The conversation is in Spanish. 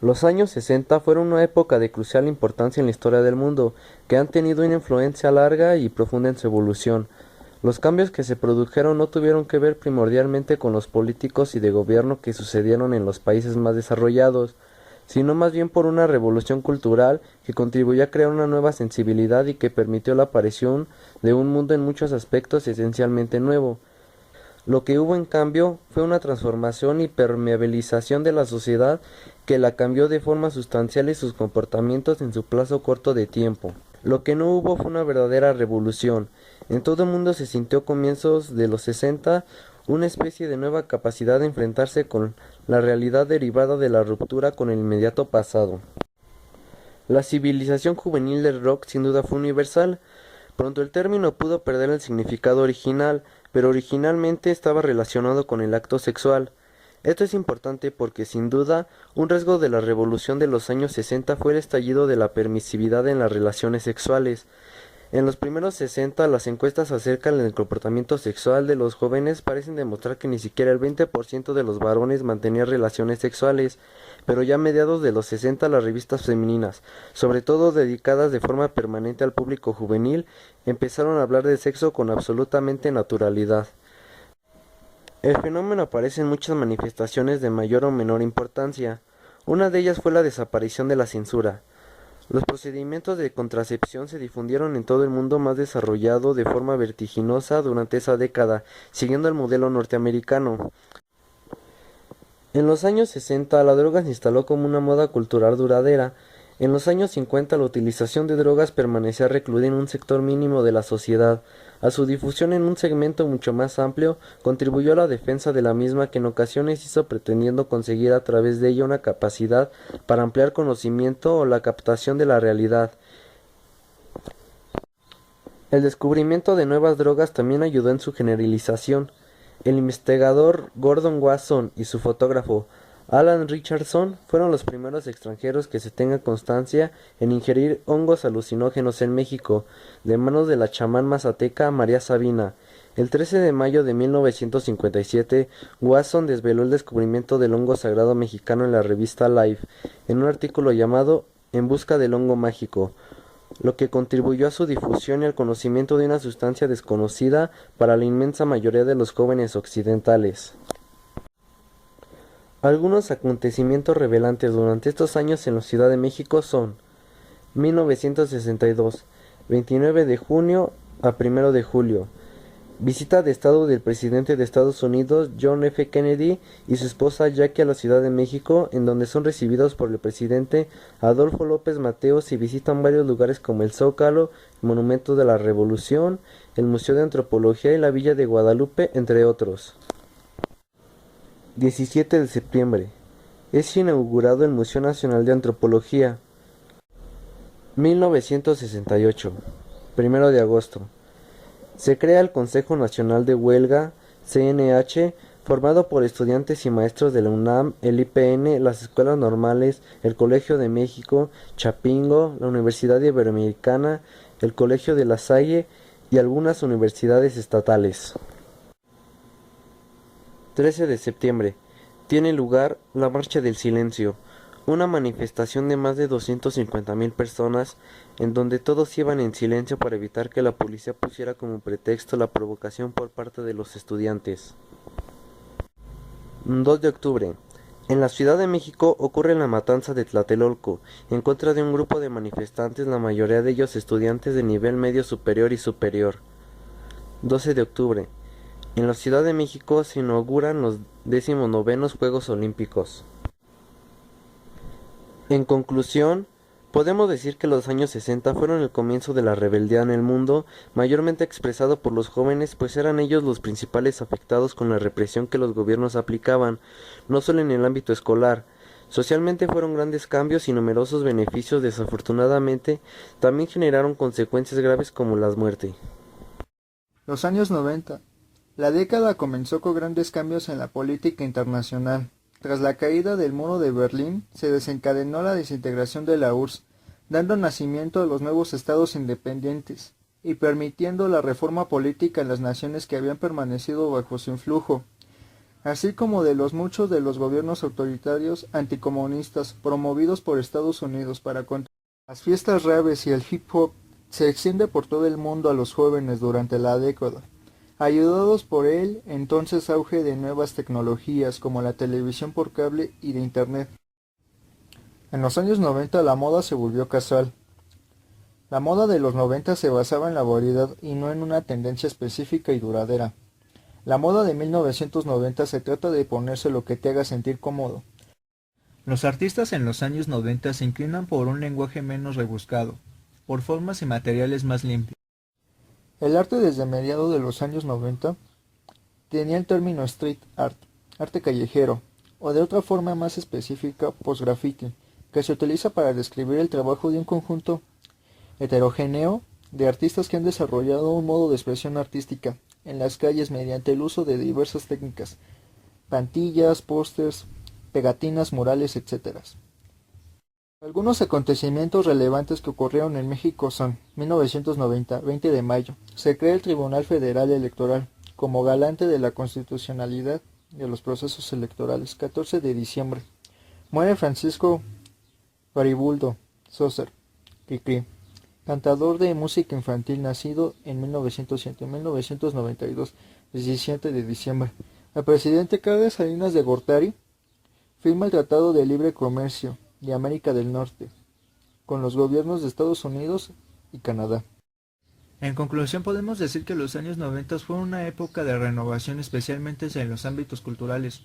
Los años 60 fueron una época de crucial importancia en la historia del mundo, que han tenido una influencia larga y profunda en su evolución. Los cambios que se produjeron no tuvieron que ver primordialmente con los políticos y de gobierno que sucedieron en los países más desarrollados, sino más bien por una revolución cultural que contribuyó a crear una nueva sensibilidad y que permitió la aparición de un mundo en muchos aspectos esencialmente nuevo. Lo que hubo en cambio fue una transformación y permeabilización de la sociedad que la cambió de forma sustancial y sus comportamientos en su plazo corto de tiempo. Lo que no hubo fue una verdadera revolución. En todo el mundo se sintió comienzos de los 60 una especie de nueva capacidad de enfrentarse con la realidad derivada de la ruptura con el inmediato pasado. La civilización juvenil del rock sin duda fue universal. Pronto el término pudo perder el significado original, pero originalmente estaba relacionado con el acto sexual. Esto es importante porque, sin duda, un rasgo de la revolución de los años 60 fue el estallido de la permisividad en las relaciones sexuales. En los primeros 60, las encuestas acerca del comportamiento sexual de los jóvenes parecen demostrar que ni siquiera el 20% de los varones mantenía relaciones sexuales, pero ya a mediados de los 60 las revistas femeninas, sobre todo dedicadas de forma permanente al público juvenil, empezaron a hablar de sexo con absolutamente naturalidad. El fenómeno aparece en muchas manifestaciones de mayor o menor importancia. Una de ellas fue la desaparición de la censura. Los procedimientos de contracepción se difundieron en todo el mundo más desarrollado de forma vertiginosa durante esa década, siguiendo el modelo norteamericano. En los años 60 la droga se instaló como una moda cultural duradera. En los años 50 la utilización de drogas permanecía recluida en un sector mínimo de la sociedad. A su difusión en un segmento mucho más amplio contribuyó a la defensa de la misma que en ocasiones hizo pretendiendo conseguir a través de ella una capacidad para ampliar conocimiento o la captación de la realidad. El descubrimiento de nuevas drogas también ayudó en su generalización. El investigador Gordon Wasson y su fotógrafo Alan Richardson fueron los primeros extranjeros que se tenga constancia en ingerir hongos alucinógenos en México, de manos de la chamán mazateca María Sabina. El 13 de mayo de 1957, Wasson desveló el descubrimiento del hongo sagrado mexicano en la revista Life, en un artículo llamado En busca del hongo mágico, lo que contribuyó a su difusión y al conocimiento de una sustancia desconocida para la inmensa mayoría de los jóvenes occidentales. Algunos acontecimientos revelantes durante estos años en la Ciudad de México son 1962, 29 de junio a 1 de julio, visita de Estado del presidente de Estados Unidos John F. Kennedy y su esposa Jackie a la Ciudad de México, en donde son recibidos por el presidente Adolfo López Mateos y visitan varios lugares como el Zócalo, el Monumento de la Revolución, el Museo de Antropología y la Villa de Guadalupe, entre otros. 17 de septiembre. Es inaugurado el Museo Nacional de Antropología. 1968. 1 de agosto. Se crea el Consejo Nacional de Huelga, CNH, formado por estudiantes y maestros de la UNAM, el IPN, las escuelas normales, el Colegio de México, Chapingo, la Universidad Iberoamericana, el Colegio de La Salle y algunas universidades estatales. 13 de septiembre. Tiene lugar la Marcha del Silencio, una manifestación de más de 250,000 personas en donde todos iban en silencio para evitar que la policía pusiera como pretexto la provocación por parte de los estudiantes. 2 de octubre. En la Ciudad de México ocurre la matanza de Tlatelolco, en contra de un grupo de manifestantes, la mayoría de ellos estudiantes de nivel medio superior y superior. 12 de octubre. En la Ciudad de México se inauguran los 19º Juegos Olímpicos. En conclusión, podemos decir que los años 60 fueron el comienzo de la rebeldía en el mundo, mayormente expresado por los jóvenes, pues eran ellos los principales afectados con la represión que los gobiernos aplicaban, no solo en el ámbito escolar. Socialmente fueron grandes cambios y numerosos beneficios, desafortunadamente, también generaron consecuencias graves como la muerte. Los años 90. La década comenzó con grandes cambios en la política internacional. Tras la caída del muro de Berlín, se desencadenó la desintegración de la URSS, dando nacimiento a los nuevos estados independientes y permitiendo la reforma política en las naciones que habían permanecido bajo su influjo. así como de los muchos de los gobiernos autoritarios anticomunistas promovidos por Estados Unidos para controlar las fiestas raves y el hip hop, se extiende por todo el mundo a los jóvenes durante la década, ayudados por el entonces auge de nuevas tecnologías como la televisión por cable y de Internet. En los años 90 la moda se volvió casual. La moda de los 90 se basaba en la variedad y no en una tendencia específica y duradera. La moda de 1990 se trata de ponerse lo que te haga sentir cómodo. Los artistas en los años 90 se inclinan por un lenguaje menos rebuscado, por formas y materiales más limpios. El arte desde mediados de los años 90 tenía el término street art, arte callejero, o de otra forma más específica, post-graffiti, que se utiliza para describir el trabajo de un conjunto heterogéneo de artistas que han desarrollado un modo de expresión artística en las calles mediante el uso de diversas técnicas, plantillas, pósters, pegatinas, murales, etc. Algunos acontecimientos relevantes que ocurrieron en México son: 1990, 20 de mayo, se crea el Tribunal Federal Electoral como garante de la constitucionalidad de los procesos electorales. 14 de diciembre, muere Francisco Garibuldo Sócer, Cricri, cantador de música infantil, nacido en 1907. 1992, 17 de diciembre, el presidente Carlos Salinas de Gortari firma el Tratado de Libre Comercio de América del Norte con los gobiernos de Estados Unidos y Canadá. En conclusión, podemos decir que los años 90 fueron una época de renovación, especialmente en los ámbitos culturales.